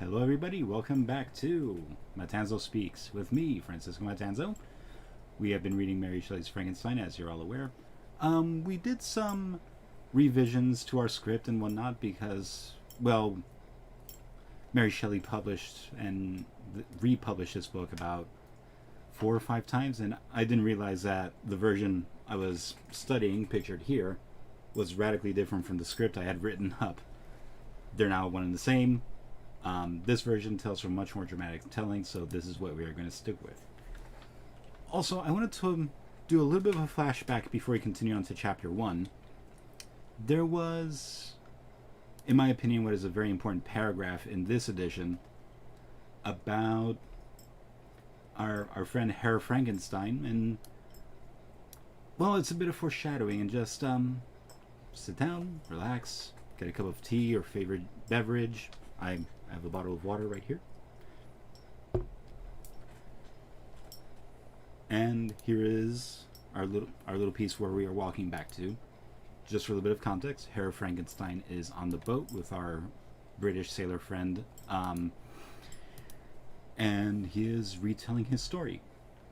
Hello everybody, welcome back to Matanzo Speaks with me, Francisco Matanzo. We have been reading Mary Shelley's Frankenstein, as you're all aware. We did some revisions to our script and whatnot because, well, Mary Shelley published and republished this book about 4 or 5 times, and I didn't realize that the version I was studying, pictured here, was radically different from the script I had written up. They're now one and the same. This version tells from much more dramatic telling, so this is what we are going to stick with. Also, I wanted to do a little bit of a flashback before we continue on to chapter 1. There was, in my opinion, what is a very important paragraph in this edition about our friend Herr Frankenstein, and, well, it's a bit of foreshadowing, and just sit down, relax, get a cup of tea or favorite beverage. I have a bottle of water right here. And here is our little piece where we are walking back to. Just for a little bit of context, Herr Frankenstein is on the boat with our British sailor friend, and he is retelling his story.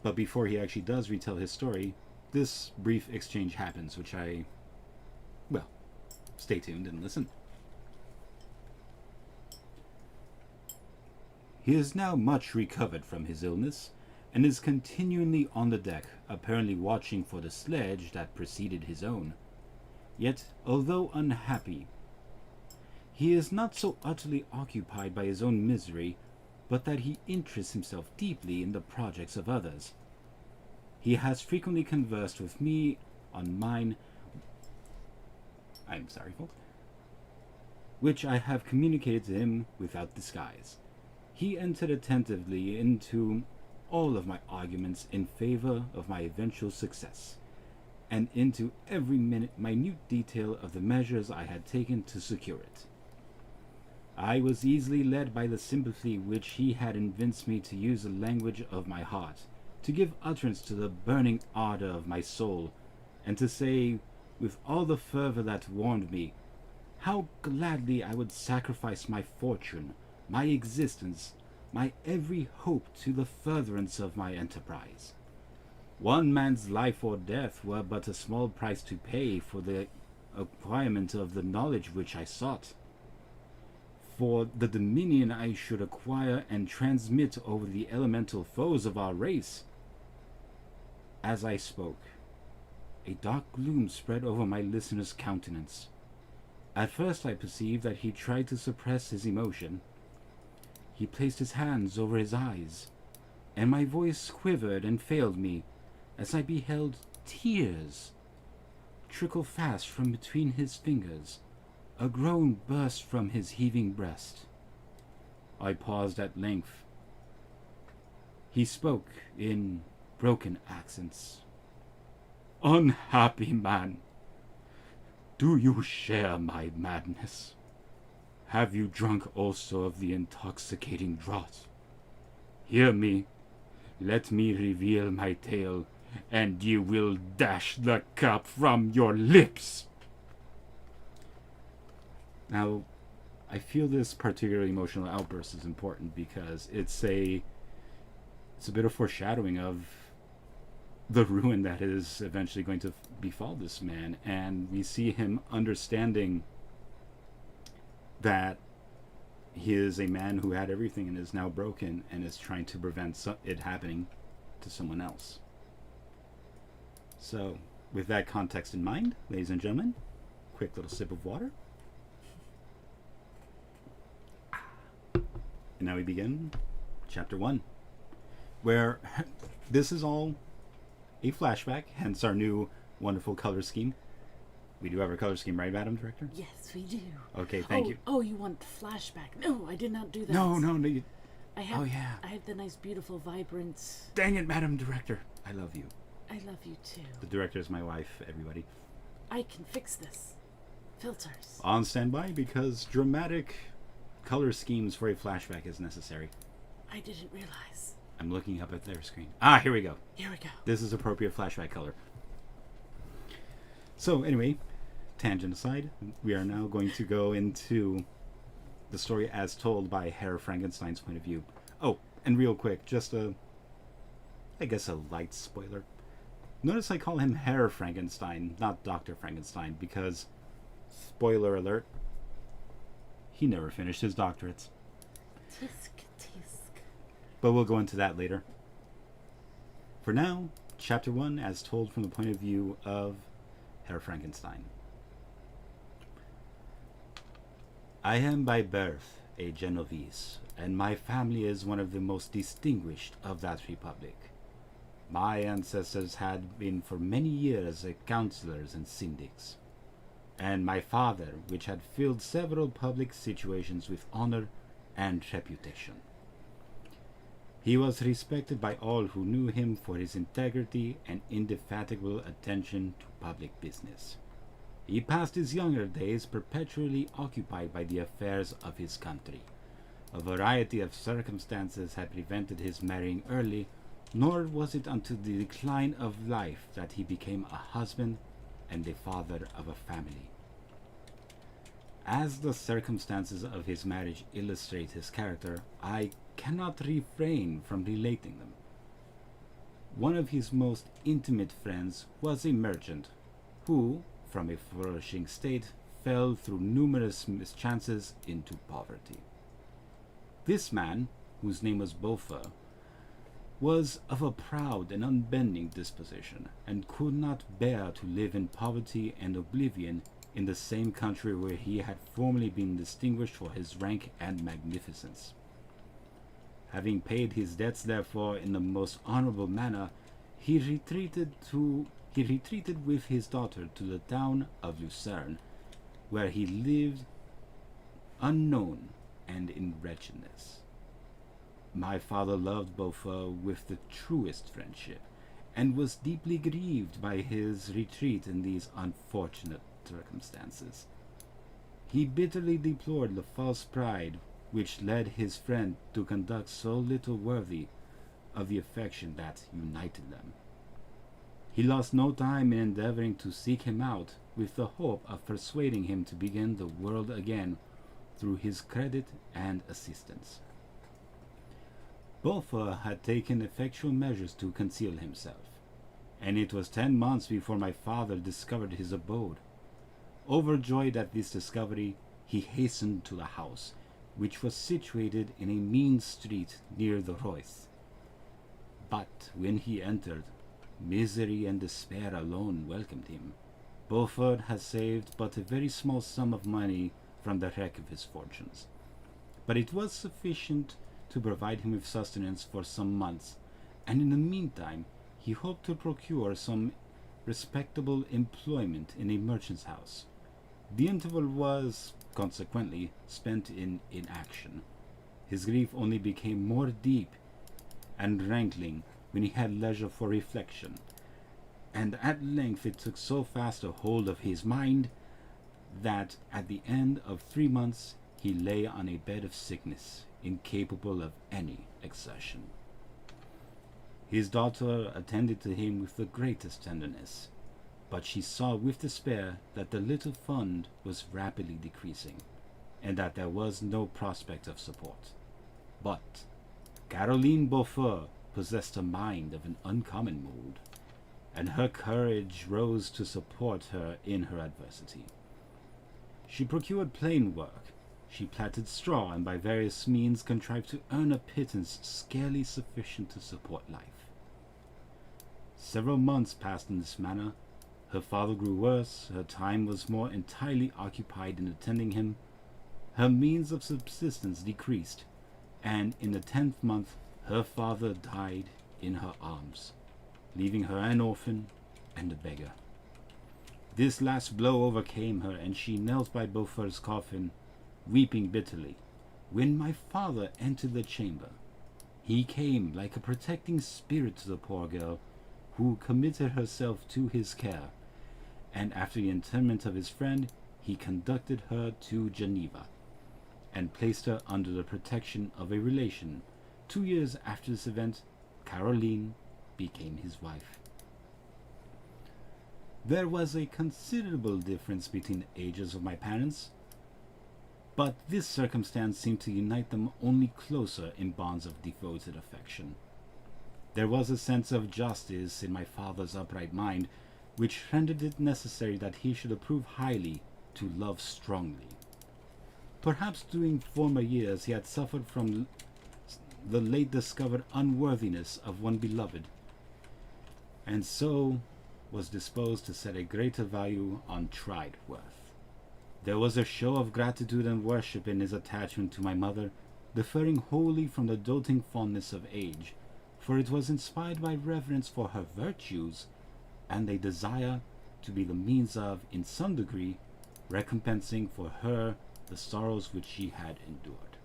But before he actually does retell his story, this brief exchange happens, which well, stay tuned and listen. He is now much recovered from his illness, and is continually on the deck, apparently watching for the sledge that preceded his own. Yet, although unhappy, he is not so utterly occupied by his own misery, but that he interests himself deeply in the projects of others. He has frequently conversed with me on mine, which I have communicated to him without disguise. He entered attentively into all of my arguments in favor of my eventual success, and into every minute detail of the measures I had taken to secure it. I was easily led by the sympathy which he had evinced me to use the language of my heart, to give utterance to the burning ardor of my soul, and to say, with all the fervor that warmed me, how gladly I would sacrifice my fortune, my existence, my every hope to the furtherance of my enterprise. One man's life or death were but a small price to pay for the acquirement of the knowledge which I sought, for the dominion I should acquire and transmit over the elemental foes of our race. As I spoke, a dark gloom spread over my listener's countenance. At first I perceived that he tried to suppress his emotion. He placed his hands over his eyes, and my voice quivered and failed me as I beheld tears trickle fast from between his fingers. A groan burst from his heaving breast. I paused at length. He spoke in broken accents. "Unhappy man, do you share my madness? Have you drunk also of the intoxicating draught? Hear me, let me reveal my tale, and you will dash the cup from your lips." Now, I feel this particularly emotional outburst is important because it's a bit of foreshadowing of the ruin that is eventually going to befall this man, and we see him understanding that he is a man who had everything and is now broken and is trying to prevent it happening to someone else. So, with that context in mind, ladies and gentlemen, quick little sip of water. And now we begin chapter 1, where this is all a flashback, hence our new wonderful color scheme. We do have our color scheme, right, Madam Director? Yes, we do. Okay, thank you. Oh, you want flashback? No, I did not do that. No. I have, oh, yeah. I have the nice, beautiful, vibrant... Dang it, Madam Director. I love you. I love you, too. The director is my wife, everybody. I can fix this. Filters. On standby, because dramatic color schemes for a flashback is necessary. I didn't realize. I'm looking up at their screen. Ah, here we go. Here we go. This is appropriate flashback color. So, anyway, tangent aside, we are now going to go into the story as told by Herr Frankenstein's point of view. Oh, and real quick, just I guess a light spoiler. Notice I call him Herr Frankenstein, not Dr. Frankenstein, because, spoiler alert, he never finished his doctorates. Tisk, tisk. But we'll go into that later. For now, Chapter 1 as told from the point of view of Herr Frankenstein. I am by birth a Genovese, and my family is one of the most distinguished of that republic. My ancestors had been for many years councillors and syndics, and my father, which had filled several public situations with honor and reputation. He was respected by all who knew him for his integrity and indefatigable attention to public business. He passed his younger days perpetually occupied by the affairs of his country. A variety of circumstances had prevented his marrying early, nor was it until the decline of life that he became a husband and the father of a family. As the circumstances of his marriage illustrate his character, I cannot refrain from relating them. One of his most intimate friends was a merchant who, from a flourishing state, fell through numerous mischances into poverty. This man, whose name was Beaufort, was of a proud and unbending disposition, and could not bear to live in poverty and oblivion in the same country where he had formerly been distinguished for his rank and magnificence. Having paid his debts, therefore, in the most honorable manner, he retreated with his daughter to the town of Lucerne, where he lived unknown and in wretchedness. My father loved Beaufort with the truest friendship, and was deeply grieved by his retreat in these unfortunate circumstances. He bitterly deplored the false pride which led his friend to conduct so little worthy of the affection that united them. He lost no time in endeavoring to seek him out, with the hope of persuading him to begin the world again through his credit and assistance. Beaufort had taken effectual measures to conceal himself, and it was 10 months before my father discovered his abode. Overjoyed at this discovery, he hastened to the house, which was situated in a mean street near the Reuss. But when he entered, misery and despair alone welcomed him. Beaufort had saved but a very small sum of money from the wreck of his fortunes, but it was sufficient to provide him with sustenance for some months, and in the meantime he hoped to procure some respectable employment in a merchant's house. The interval was, consequently, spent in inaction. His grief only became more deep and rankling when he had leisure for reflection, and at length it took so fast a hold of his mind that at the end of 3 months he lay on a bed of sickness, incapable of any exertion. His daughter attended to him with the greatest tenderness, but she saw with despair that the little fund was rapidly decreasing, and that there was no prospect of support. But Caroline Beaufort possessed a mind of an uncommon mould, and her courage rose to support her in her adversity. She procured plain work, she plaited straw, and by various means contrived to earn a pittance scarcely sufficient to support life. Several months passed in this manner. Her father grew worse, her time was more entirely occupied in attending him, her means of subsistence decreased, and in the 10th month her father died in her arms, leaving her an orphan and a beggar. This last blow overcame her, and she knelt by Beaufort's coffin, weeping bitterly, when my father entered the chamber. He came like a protecting spirit to the poor girl, who committed herself to his care, and after the interment of his friend, he conducted her to Geneva, and placed her under the protection of a relation. 2 years after this event, Caroline became his wife. There was a considerable difference between the ages of my parents. but this circumstance seemed to unite them only closer in bonds of devoted affection. There was a sense of justice in my father's upright mind, which rendered it necessary that he should approve highly to love strongly. Perhaps during former years he had suffered from the late discovered unworthiness of one beloved, and so was disposed to set a greater value on tried worth. There was a show of gratitude and worship in his attachment to my mother, differing wholly from the doting fondness of age, for it was inspired by reverence for her virtues and a desire to be the means of, in some degree, recompensing for her the sorrows which she had endured,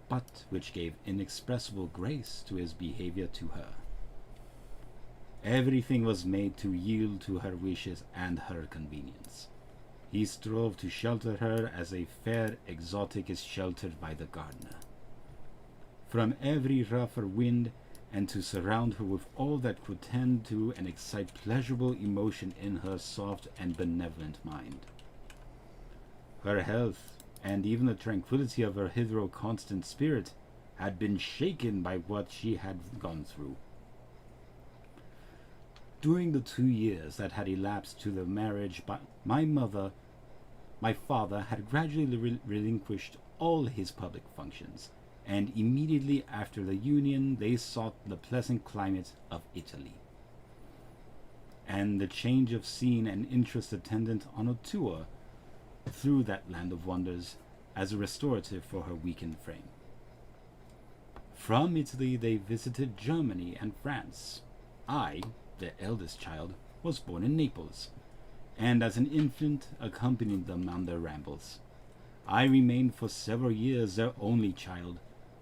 but which gave inexpressible grace to his behavior to her. Everything was made to yield to her wishes and her convenience. He strove to shelter her as a fair exotic is sheltered by the gardener from every rougher wind, and to surround her with all that could tend to and excite pleasurable emotion in her soft and benevolent mind. Her health, and even the tranquillity of her hitherto constant spirit, had been shaken by what she had gone through. During the 2 years that had elapsed to the marriage, my father had gradually relinquished all his public functions, and immediately after the union they sought the pleasant climate of Italy, and the change of scene and interest attendant on a tour through that land of wonders as a restorative for her weakened frame. From Italy they visited Germany and France. I, their eldest child, was born in Naples, and as an infant accompanied them on their rambles. I remained for several years their only child.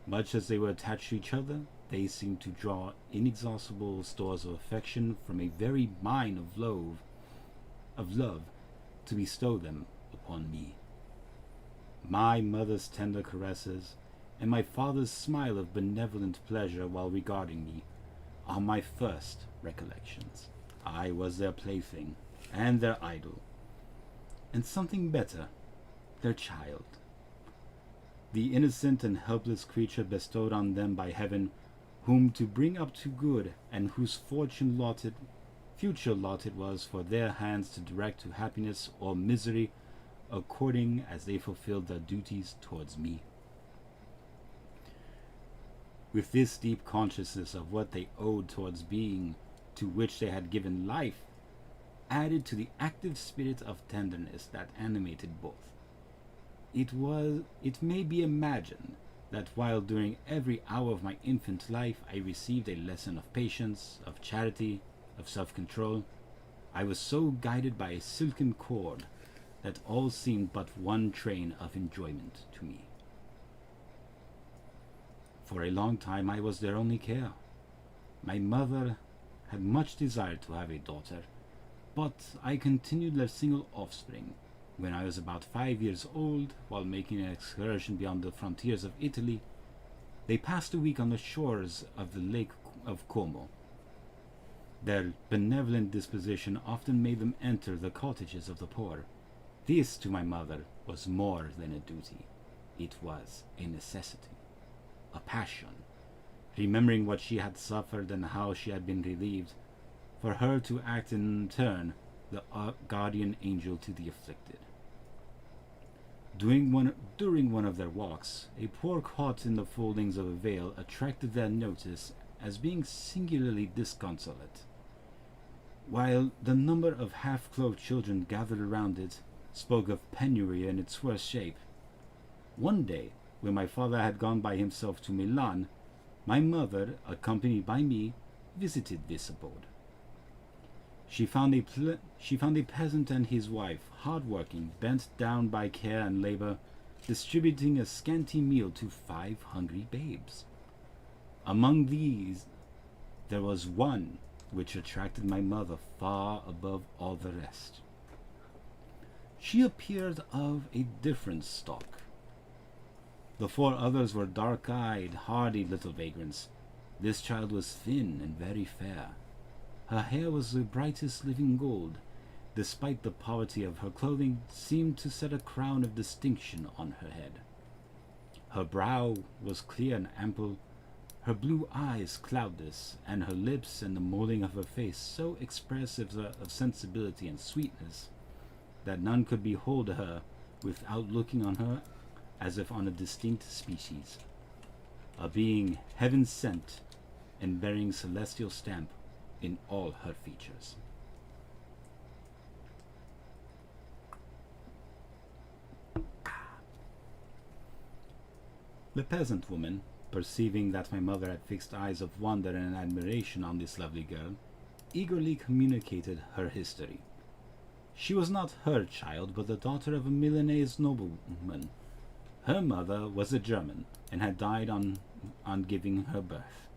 Much as they were attached to each other, they seemed to draw inexhaustible stores of affection from a very mine of love to bestow them upon me. My mother's tender caresses, and my father's smile of benevolent pleasure while regarding me, are my first recollections. I was their plaything, and their idol, and something better, their child. The innocent and helpless creature bestowed on them by heaven, whom to bring up to good, and whose future lot it was for their hands to direct to happiness or misery, according as they fulfilled their duties towards me. With this deep consciousness of what they owed towards being to which they had given life, added to the active spirit of tenderness that animated both, it may be imagined that while during every hour of my infant life I received a lesson of patience, of charity, of self-control, I was so guided by a silken cord that all seemed but one train of enjoyment to me. For a long time I was their only care. My mother had much desired to have a daughter, but I continued their single offspring. When I was about 5 years old, while making an excursion beyond the frontiers of Italy, they passed a week on the shores of the lake of Como. Their benevolent disposition often made them enter the cottages of the poor. This, to my mother, was more than a duty. It was a necessity, a passion. Remembering what she had suffered and how she had been relieved, for her to act in turn the guardian angel to the afflicted. During one of their walks, a poor caught in the foldings of a veil attracted their notice as being singularly disconsolate, while the number of half-clothed children gathered around it spoke of penury in its worst shape. One day, when my father had gone by himself to Milan, my mother, accompanied by me, visited this abode. She found a peasant and his wife, hard-working, bent down by care and labor, distributing a scanty meal to 5 hungry babes. Among these, there was one which attracted my mother far above all the rest. She appeared of a different stock. The 4 others were dark-eyed, hardy little vagrants. This child was thin and very fair. Her hair was the brightest living gold, despite the poverty of her clothing, seemed to set a crown of distinction on her head. Her brow was clear and ample, her blue eyes cloudless, and her lips and the molding of her face so expressive of sensibility and sweetness that none could behold her without looking on her as if on a distinct species, a being heaven-sent and bearing celestial stamp in all her features. The peasant woman, perceiving that my mother had fixed eyes of wonder and admiration on this lovely girl, eagerly communicated her history. She was not her child, but the daughter of a Milanese nobleman. Her mother was a German, and had died on giving her birth.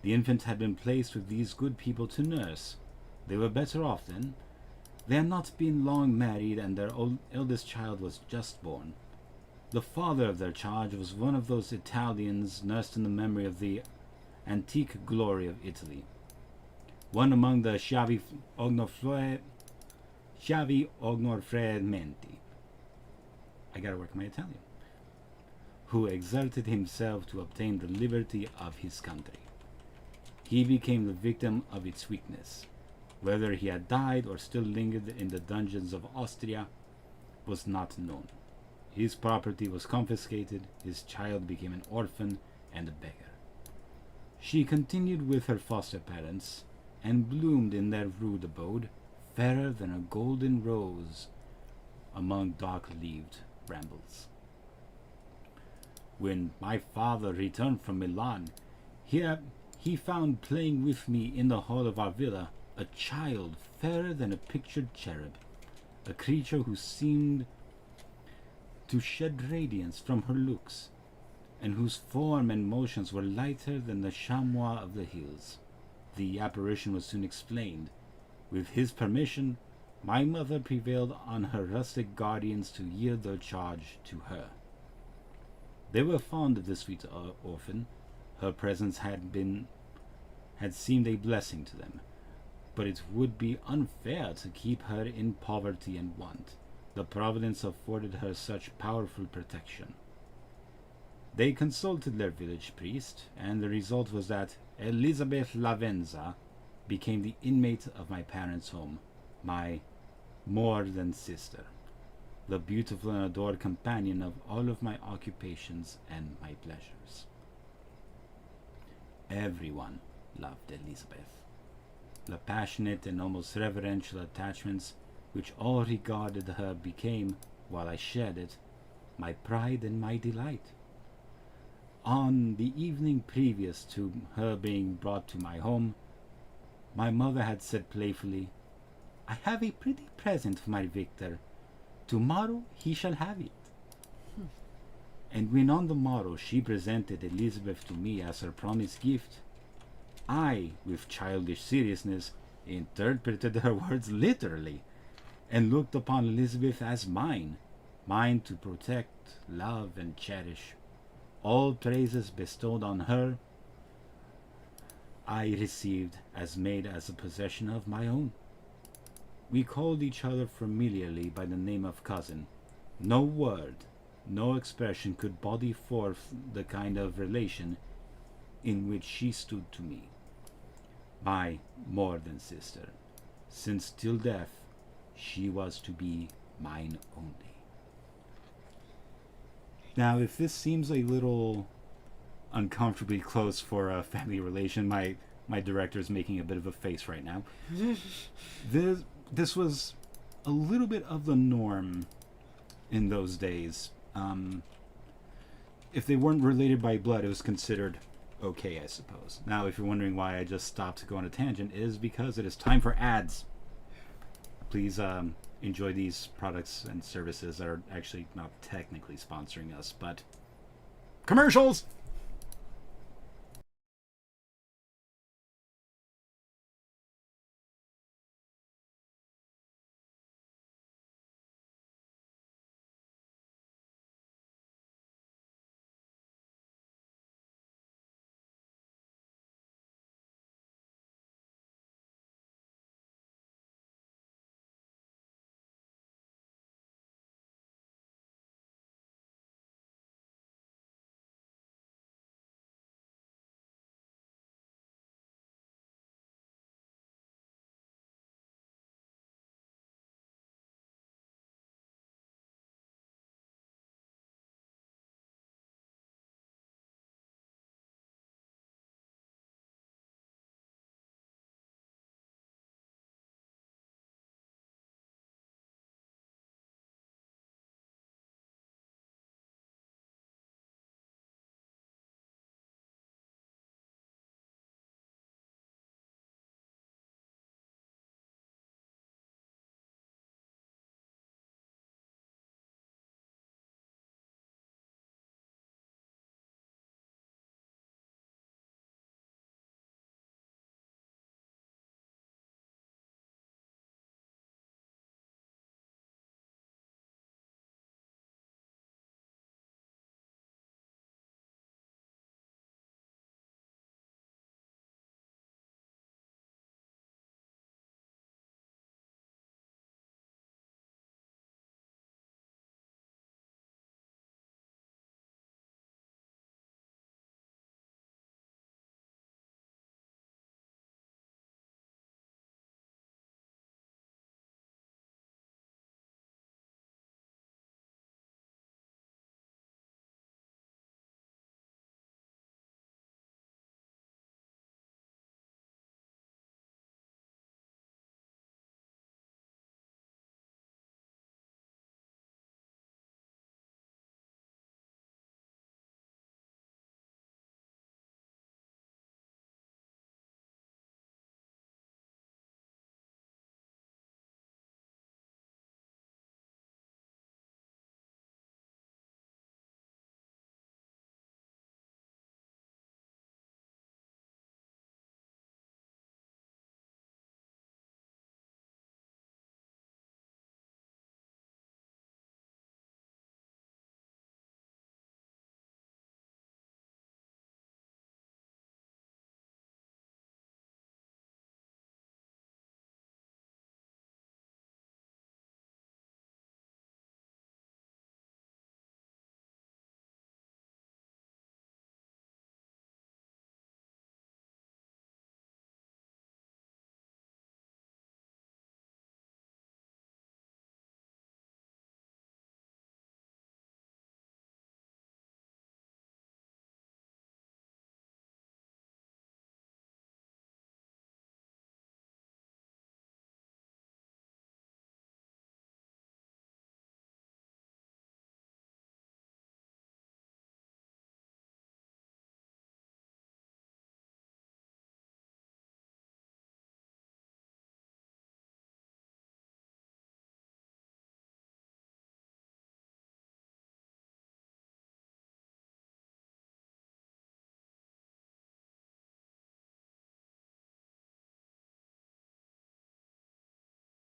The infant had been placed with these good people to nurse. They were better off then. They had not been long married, and their eldest child was just born. The father of their charge was one of those Italians nursed in the memory of the antique glory of Italy, one among the schiavi ognorfredmenti. I gotta work my Italian. Who exerted himself to obtain the liberty of his country. He became the victim of its weakness. Whether he had died or still lingered in the dungeons of Austria was not known. His property was confiscated, his child became an orphan and a beggar. She continued with her foster parents, and bloomed in their rude abode, fairer than a golden rose among dark-leaved brambles. When my father returned from Milan, he found playing with me in the hall of our villa a child fairer than a pictured cherub, a creature who seemed to shed radiance from her looks, and whose form and motions were lighter than the chamois of the hills. The apparition was soon explained. With his permission, my mother prevailed on her rustic guardians to yield their charge to her. They were fond of the sweet orphan. Her presence had seemed a blessing to them, but it would be unfair to keep her in poverty and want. The providence afforded her such powerful protection. They consulted their village priest, and the result was that Elizabeth Lavenza became the inmate of my parents' home, my more-than-sister, the beautiful and adored companion of all of my occupations and my pleasures. Everyone loved Elizabeth. The passionate and almost reverential attachments which all regarded her became, while I shared it, my pride and my delight. On the evening previous to her being brought to my home, my mother had said playfully, "I have a pretty present for my Victor. Tomorrow he shall have it." And when on the morrow she presented Elizabeth to me as her promised gift, I, with childish seriousness, interpreted her words literally, and looked upon Elizabeth as mine to protect, love, and cherish. All praises bestowed on her I received as made as a possession of my own. We called each other familiarly by the name of cousin. No word, no expression could body forth the kind of relation in which she stood to me, my more-than-sister, since till death she was to be mine only. Now, if this seems a little uncomfortably close for a family relation, my director is making a bit of a face right now. This was a little bit of the norm in those days. If they weren't related by blood, it was considered okay, I suppose. Now, if you're wondering why I just stopped to go on a tangent, it is because it is time for ads. Please enjoy these products and services that are actually not technically sponsoring us, but commercials!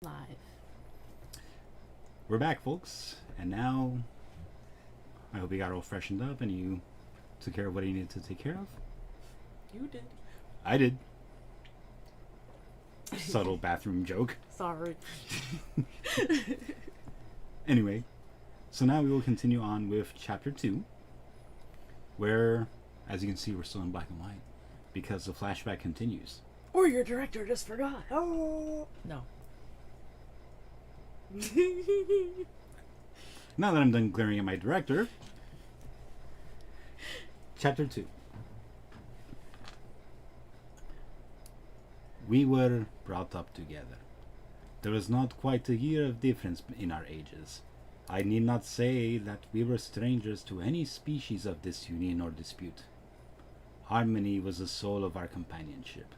Live. We're back, folks, and now I hope you got all freshened up and you took care of what you needed to take care of. You did. I did. Subtle bathroom joke. Sorry. Anyway, so now we will continue on with chapter 2, where, as you can see, we're still in black and white because the flashback continues. Or your director just forgot. Oh no. Now that I'm done glaring at my director, chapter 2. We were brought up together. There was not quite a year of difference in our ages. I need not say that we were strangers to any species of disunion or dispute. Harmony was the soul of our companionship,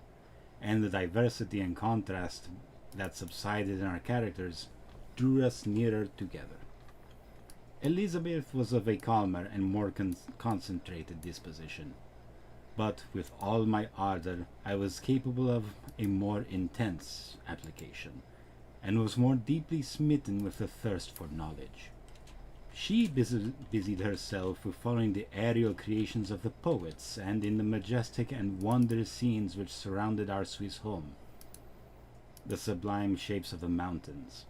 and the diversity and contrast that subsided in our characters drew us nearer together. Elizabeth was of a calmer and more concentrated disposition, but with all my ardor I was capable of a more intense application, and was more deeply smitten with a thirst for knowledge. She busied herself with following the aerial creations of the poets and in the majestic and wondrous scenes which surrounded our Swiss home. The sublime shapes of the mountains,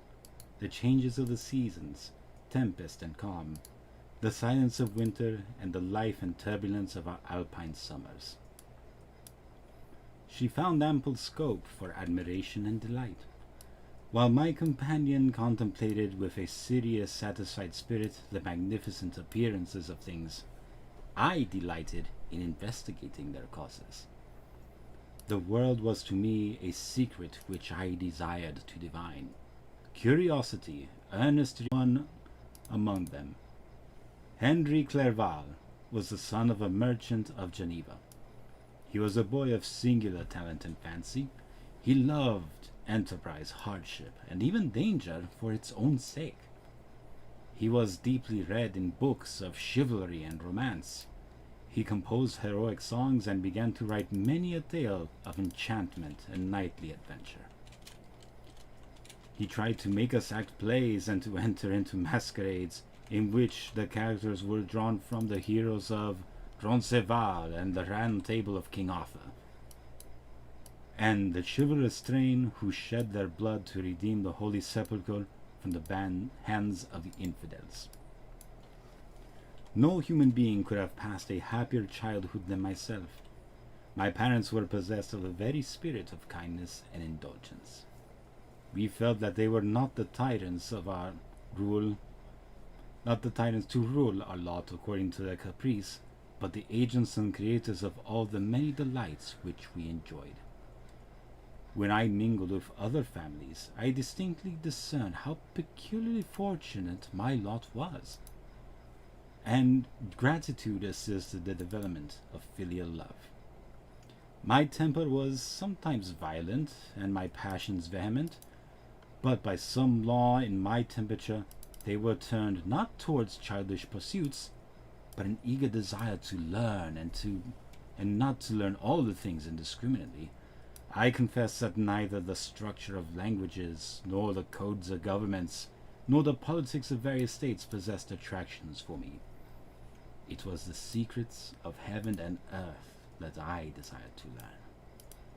the changes of the seasons, tempest and calm, the silence of winter, and the life and turbulence of our alpine summers. She found ample scope for admiration and delight, while my companion contemplated with a serious, satisfied spirit the magnificent appearances of things. I delighted in investigating their causes. The world was to me a secret which I desired to divine. Curiosity earnestly one among them. Henry Clerval was the son of a merchant of Geneva. He was a boy of singular talent and fancy. He loved enterprise, hardship, and even danger for its own sake. He was deeply read in books of chivalry and romance. He composed heroic songs and began to write many a tale of enchantment and knightly adventure. He tried to make us act plays and to enter into masquerades in which the characters were drawn from the heroes of Roncesvalles and the Round Table of King Arthur, and the chivalrous train who shed their blood to redeem the Holy Sepulchre from the hands of the infidels. No human being could have passed a happier childhood than myself. My parents were possessed of a very spirit of kindness and indulgence. We felt that they were not the tyrants to rule our lot according to their caprice, but the agents and creators of all the many delights which we enjoyed. When I mingled with other families, I distinctly discerned how peculiarly fortunate my lot was, and gratitude assisted the development of filial love. My temper was sometimes violent, and my passions vehement, but by some law in my temperature they were turned not towards childish pursuits, but an eager desire to learn and not to learn all the things indiscriminately. I confess that neither the structure of languages, nor the codes of governments, nor the politics of various states possessed attractions for me. It was the secrets of heaven and earth that I desired to learn.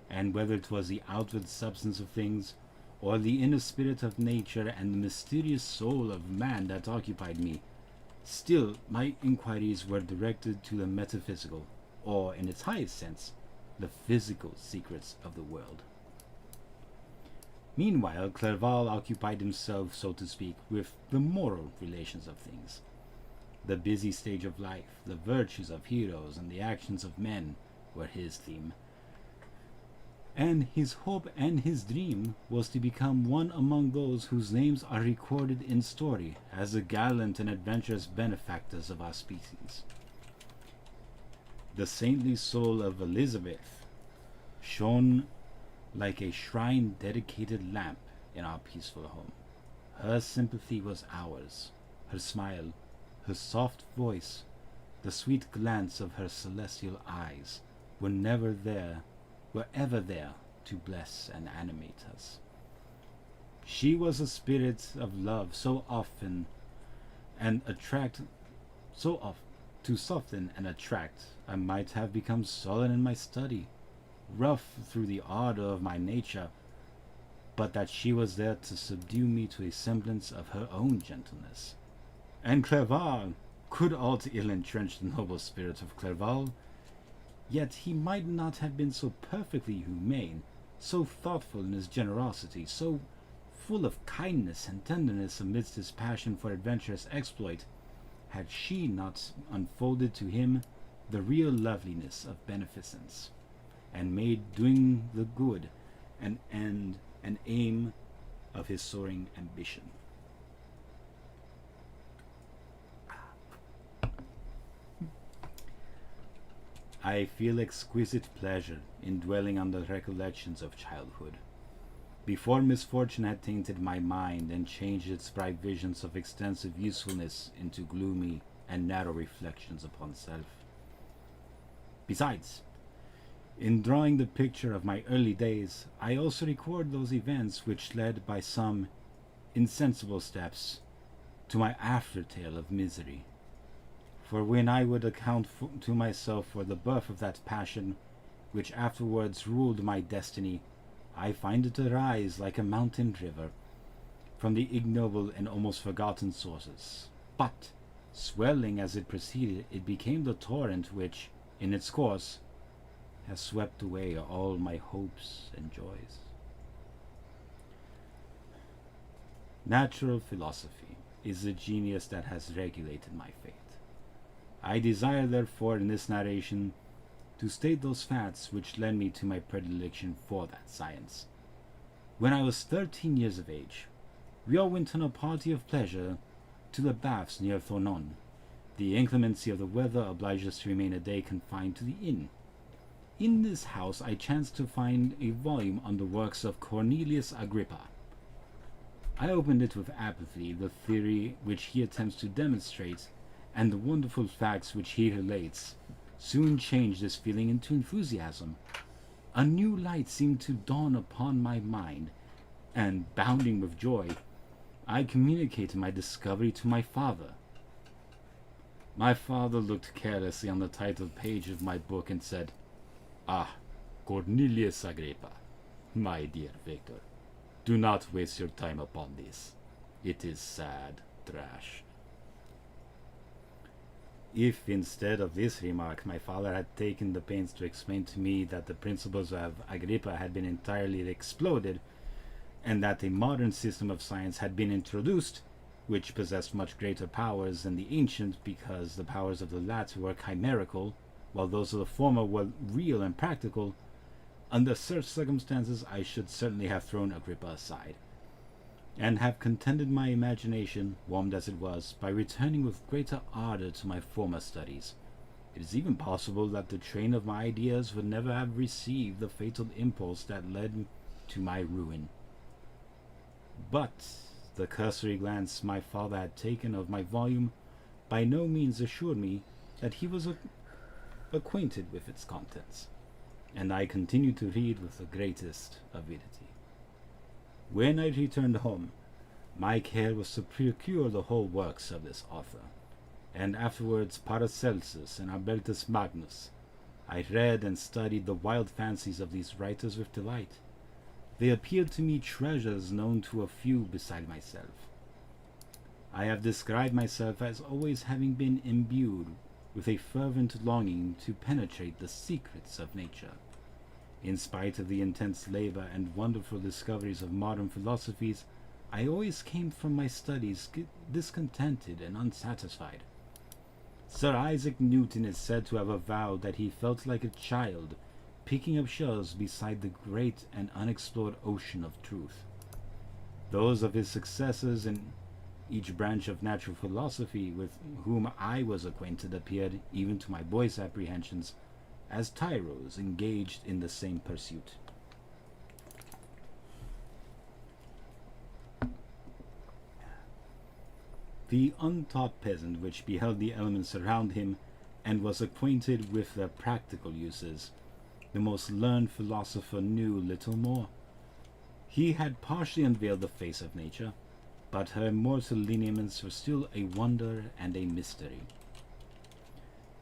And whether it was the outward substance of things, or the inner spirit of nature and the mysterious soul of man that occupied me, still my inquiries were directed to the metaphysical, or in its highest sense, the physical secrets of the world. Meanwhile, Clerval occupied himself, so to speak, with the moral relations of things. The busy stage of life, the virtues of heroes, and the actions of men were his theme. And his hope and his dream was to become one among those whose names are recorded in story as the gallant and adventurous benefactors of our species. The saintly soul of Elizabeth shone like a shrine-dedicated lamp in our peaceful home. Her sympathy was ours. Her smile, her soft voice, the sweet glance of her celestial eyes were ever there to bless and animate us. She was a spirit of love so often and attract so off to soften and attract. I might have become sullen in my study, rough through the ardor of my nature, but that she was there to subdue me to a semblance of her own gentleness. And Clerval could aught ill entrench the noble spirit of Clerval, yet he might not have been so perfectly humane, so thoughtful in his generosity, so full of kindness and tenderness amidst his passion for adventurous exploit, had she not unfolded to him the real loveliness of beneficence, and made doing the good an end and aim of his soaring ambition. I feel exquisite pleasure in dwelling on the recollections of childhood, before misfortune had tainted my mind and changed its bright visions of extensive usefulness into gloomy and narrow reflections upon self. Besides, in drawing the picture of my early days, I also record those events which led by some insensible steps to my aftertale of misery. For when I would account to myself for the birth of that passion which afterwards ruled my destiny, I find it arise like a mountain river from the ignoble and almost forgotten sources. But, swelling as it proceeded, it became the torrent which, in its course, has swept away all my hopes and joys. Natural philosophy is the genius that has regulated my fate. I desire, therefore, in this narration, to state those facts which led me to my predilection for that science. When I was 13 years of age, we all went on a party of pleasure to the baths near Thonon. The inclemency of the weather obliged us to remain a day confined to the inn. In this house I chanced to find a volume on the works of Cornelius Agrippa. I opened it with apathy. The theory which he attempts to demonstrate and the wonderful facts which he relates soon changed this feeling into enthusiasm. A new light seemed to dawn upon my mind, and, bounding with joy, I communicated my discovery to my father. My father looked carelessly on the title page of my book and said, "Ah, Cornelius Agrippa, my dear Victor, do not waste your time upon this. It is sad trash." If, instead of this remark, my father had taken the pains to explain to me that the principles of Agrippa had been entirely exploded, and that a modern system of science had been introduced, which possessed much greater powers than the ancient, because the powers of the latter were chimerical, while those of the former were real and practical, under such circumstances I should certainly have thrown Agrippa aside, and have contented my imagination, warmed as it was, by returning with greater ardor to my former studies. It is even possible that the train of my ideas would never have received the fatal impulse that led to my ruin. But the cursory glance my father had taken of my volume by no means assured me that he was acquainted with its contents, and I continued to read with the greatest avidity. When I returned home, my care was to procure the whole works of this author, and afterwards Paracelsus and Albertus Magnus. I read and studied the wild fancies of these writers with delight. They appeared to me treasures known to a few beside myself. I have described myself as always having been imbued with a fervent longing to penetrate the secrets of nature. In spite of the intense labor and wonderful discoveries of modern philosophies, I always came from my studies discontented and unsatisfied. Sir Isaac Newton is said to have avowed that he felt like a child picking up shells beside the great and unexplored ocean of truth. Those of his successors in each branch of natural philosophy with whom I was acquainted appeared, even to my boy's apprehensions, as tyros engaged in the same pursuit. The untaught peasant which beheld the elements around him and was acquainted with their practical uses, the most learned philosopher knew little more. He had partially unveiled the face of nature, but her immortal lineaments were still a wonder and a mystery.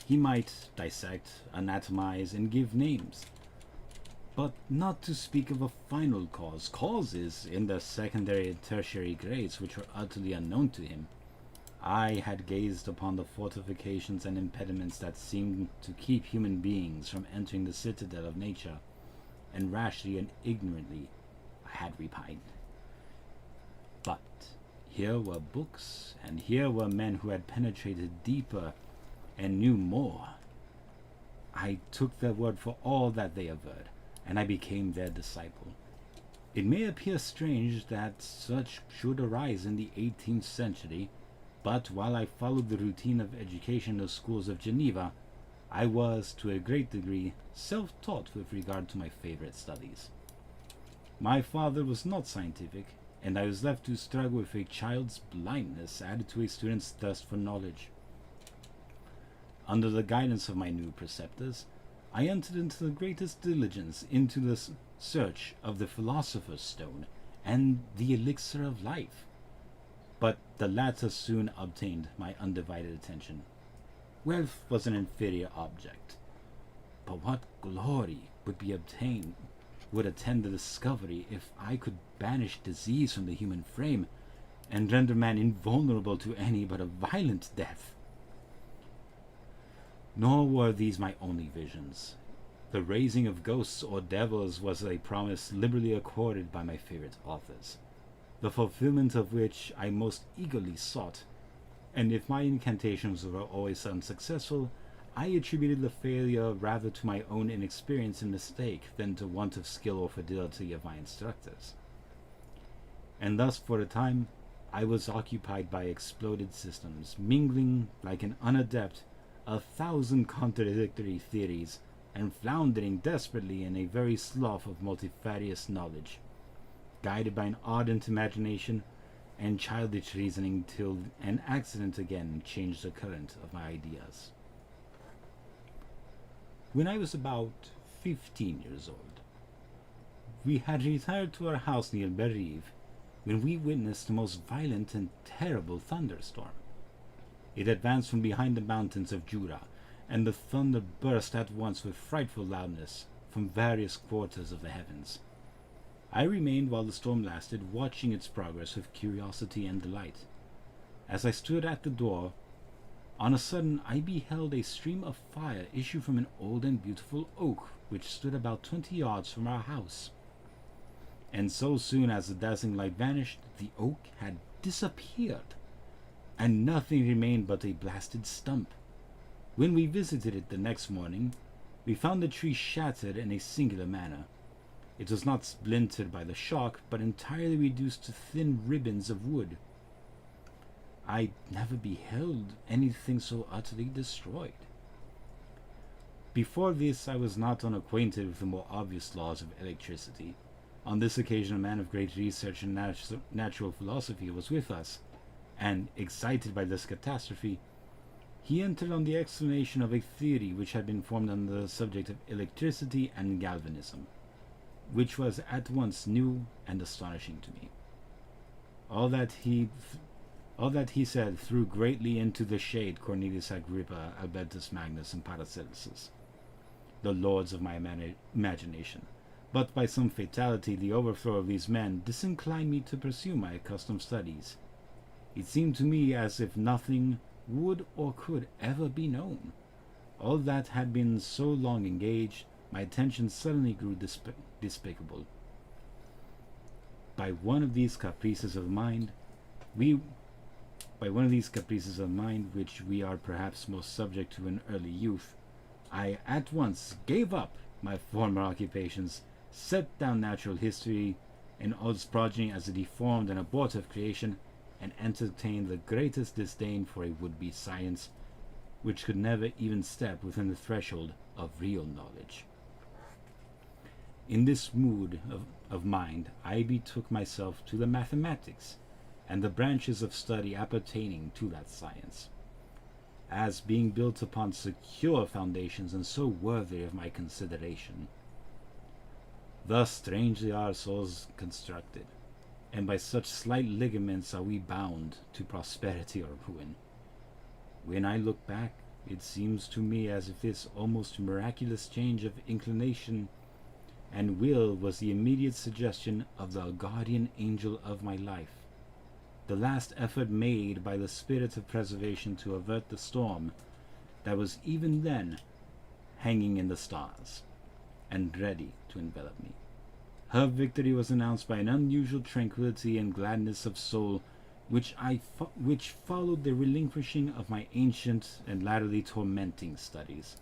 He might dissect, anatomize, and give names, but not to speak of a final cause, causes in the secondary and tertiary grades which were utterly unknown to him. I had gazed upon the fortifications and impediments that seemed to keep human beings from entering the citadel of nature, and rashly and ignorantly I had repined. But here were books, and here were men who had penetrated deeper and knew more. I took their word for all that they averred, and I became their disciple. It may appear strange that such should arise in the 18th century, but while I followed the routine of education in the schools of Geneva, I was, to a great degree, self-taught with regard to my favorite studies. My father was not scientific, and I was left to struggle with a child's blindness added to a student's thirst for knowledge. Under the guidance of my new preceptors, I entered into the greatest diligence into the search of the philosopher's stone and the elixir of life. But the latter soon obtained my undivided attention. Wealth was an inferior object, but what glory would attend the discovery if I could banish disease from the human frame and render man invulnerable to any but a violent death. Nor were these my only visions. The raising of ghosts or devils was a promise liberally accorded by my favorite authors, the fulfillment of which I most eagerly sought, and if my incantations were always unsuccessful, I attributed the failure rather to my own inexperience and mistake than to want of skill or fidelity of my instructors. And thus, for a time, I was occupied by exploded systems, mingling like an unadept 1,000 contradictory theories, and floundering desperately in a very slough of multifarious knowledge, guided by an ardent imagination and childish reasoning till an accident again changed the current of my ideas. When I was about 15 years old, we had retired to our house near Beriv when we witnessed the most violent and terrible thunderstorm. It advanced from behind the mountains of Jura, and the thunder burst at once with frightful loudness from various quarters of the heavens. I remained while the storm lasted, watching its progress with curiosity and delight. As I stood at the door, on a sudden I beheld a stream of fire issue from an old and beautiful oak which stood about 20 yards from our house. And so soon as the dazzling light vanished, the oak had disappeared, and nothing remained but a blasted stump. When we visited it the next morning, we found the tree shattered in a singular manner. It was not splintered by the shock, but entirely reduced to thin ribbons of wood. I never beheld anything so utterly destroyed. Before this, I was not unacquainted with the more obvious laws of electricity. On this occasion, a man of great research in natural philosophy was with us, and, excited by this catastrophe, he entered on the explanation of a theory which had been formed on the subject of electricity and galvanism, which was at once new and astonishing to me. All that he said threw greatly into the shade Cornelius Agrippa, Albertus Magnus, and Paracelsus, the lords of my imagination. But by some fatality, the overthrow of these men disinclined me to pursue my accustomed studies. It seemed to me as if nothing would or could ever be known. All that had been so long engaged, my attention suddenly grew despicable. By one of these caprices of mind, which we are perhaps most subject to in early youth, I at once gave up my former occupations, set down natural history and all its progeny as a deformed and abortive creation, and entertained the greatest disdain for a would-be science which could never even step within the threshold of real knowledge. In this mood of mind, I betook myself to the mathematics and the branches of study appertaining to that science, as being built upon secure foundations and so worthy of my consideration. Thus strangely our souls constructed, and by such slight ligaments are we bound to prosperity or ruin. When I look back, it seems to me as if this almost miraculous change of inclination and will was the immediate suggestion of the guardian angel of my life, the last effort made by the spirit of preservation to avert the storm that was even then hanging in the stars and ready to envelop me. Her victory was announced by an unusual tranquility and gladness of soul, which followed the relinquishing of my ancient and latterly tormenting studies.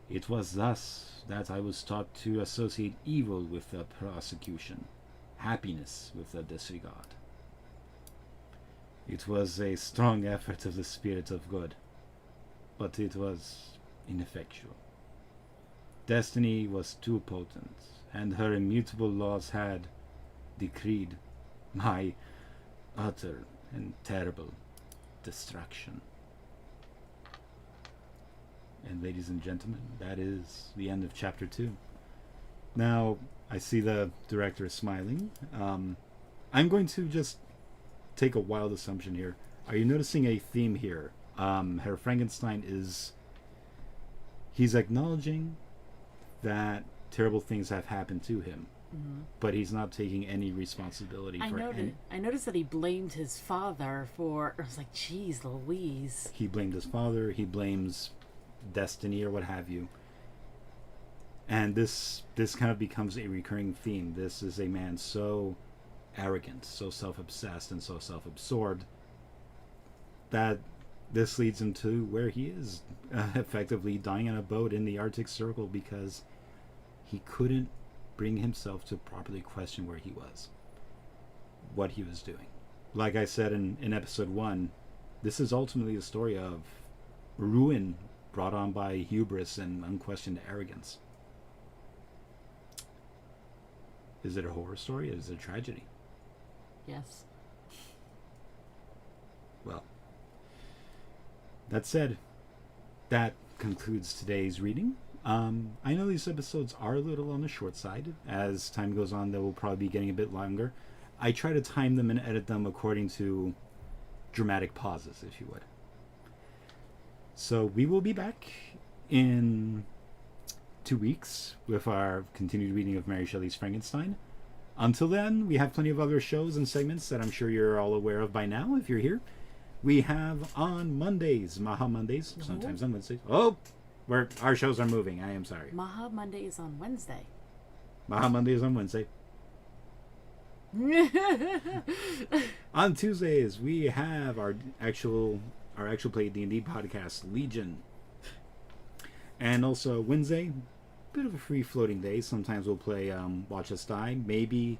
It was thus that I was taught to associate evil with the prosecution, happiness with the disregard. It was a strong effort of the spirit of good, but it was ineffectual. Destiny was too potent, and her immutable laws had decreed my utter and terrible destruction. And ladies and gentlemen, that is the end of chapter 2. Now, I see the director is smiling. I'm going to just take a wild assumption here. Are you noticing a theme here? Herr Frankenstein he's acknowledging that terrible things have happened to him, but he's not taking any responsibility for it. I noticed that he blamed his father for... I was like, geez, Louise. He blamed his father. He blames destiny or what have you. And this kind of becomes a recurring theme. This is a man so arrogant, so self-obsessed, and so self-absorbed that this leads him to where he is, effectively dying on a boat in the Arctic Circle because he couldn't bring himself to properly question where he was, what he was doing. Like I said in episode 1, this is ultimately a story of ruin brought on by hubris and unquestioned arrogance. Is it a horror story or is it a tragedy? Yes. Well, that said, that concludes today's reading. I know these episodes are a little on the short side. As time goes on, they will probably be getting a bit longer. I try to time them and edit them according to dramatic pauses, if you would. So we will be back in 2 weeks with our continued reading of Mary Shelley's Frankenstein. Until then, we have plenty of other shows and segments that I'm sure you're all aware of by now if you're here. We have on Mondays, MAHA Mondays, sometimes on Wednesdays. Oh, our shows are moving. I am sorry. MAHA Monday is on Wednesday. MAHA Monday is on Wednesday. On Tuesdays, we have our actual play D&D podcast, Legion. And also Wednesday, bit of a free floating day. Sometimes we'll play Watch Us Die. Maybe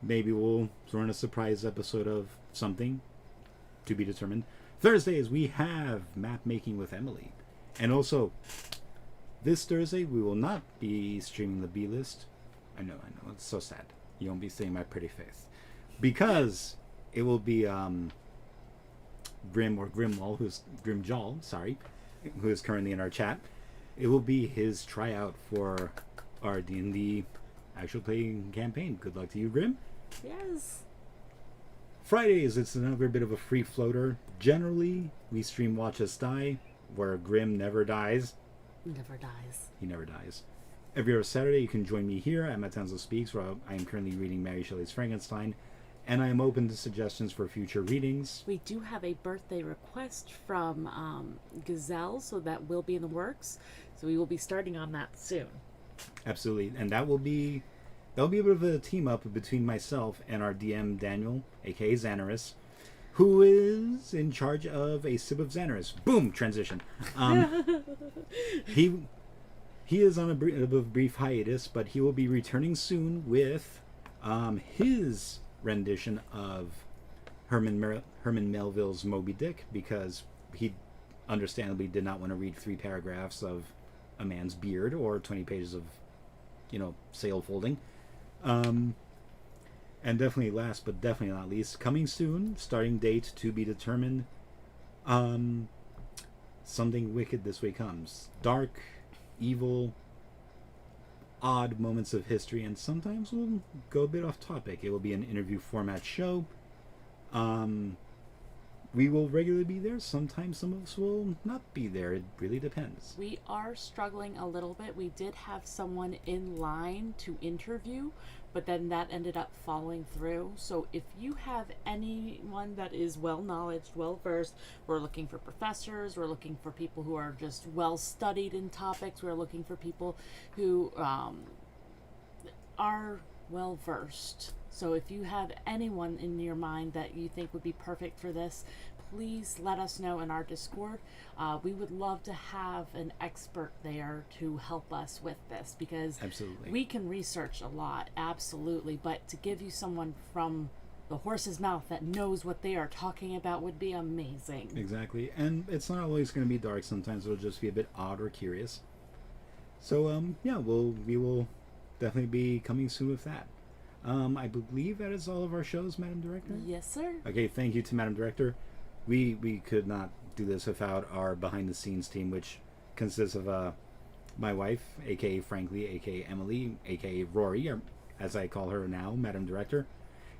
we'll throw in a surprise episode of something, to be determined. Thursdays, we have map making with Emily. And also, this Thursday, we will not be streaming the B-list. I know, it's so sad. You won't be seeing my pretty face. Because it will be Grim or Grimwall, Grimjaw, sorry, who is currently in our chat. It will be his tryout for our D&D actual play campaign. Good luck to you, Grim. Yes. Fridays, it's another bit of a free floater. Generally, we stream Watch Us Die, where Grim never dies. Never dies. He never dies. Every other Saturday, you can join me here at Matanzo Speaks, where I am currently reading Mary Shelley's Frankenstein, and I am open to suggestions for future readings. We do have a birthday request from Gazelle, so that will be in the works. So we will be starting on that soon. Absolutely, and that'll be a bit of a team up between myself and our DM Daniel, aka Xanaris, who is in charge of a sip of Xanaris. Boom! Transition. He is on a bit of a brief hiatus, but he will be returning soon with his rendition of Herman Melville's Moby Dick, because he understandably did not want to read 3 paragraphs of a man's beard or 20 pages of, sail folding. And definitely last but definitely not least, coming soon, starting date to be determined, Something Wicked This Way Comes. Dark, evil, odd moments of history, and sometimes we'll go a bit off topic. It will be an interview format show. We will regularly be there. Sometimes some of us will not be there. It really depends. We are struggling a little bit. We did have someone in line to interview, but then that ended up falling through. So if you have anyone that is well knowledge, well versed, we're looking for professors, we're looking for people who are just well studied in topics, we're looking for people who are well versed. So if you have anyone in your mind that you think would be perfect for this, please let us know in our Discord. We would love to have an expert there to help us with this, because Absolutely. we can research a lot, absolutely, but to give you someone from the horse's mouth that knows what they are talking about would be amazing. Exactly. And it's not always going to be dark. Sometimes it'll just be a bit odd or curious. So, yeah, we will definitely be coming soon with that. I believe that is all of our shows, Madam Director? Yes, sir. Okay, thank you to Madam Director. We could not do this without our behind-the-scenes team, which consists of my wife, a.k.a. Frankly, a.k.a. Emily, a.k.a. Rory, or as I call her now, Madam Director.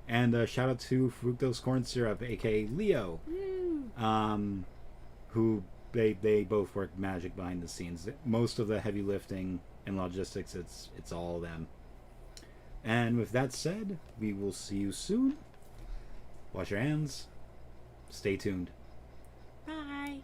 And shout out to Fructose Corn Syrup, a.k.a. Leo, who they both work magic behind the scenes. Most of the heavy lifting and logistics, it's all them. And with that said, we will see you soon. Wash your hands. Stay tuned. Bye.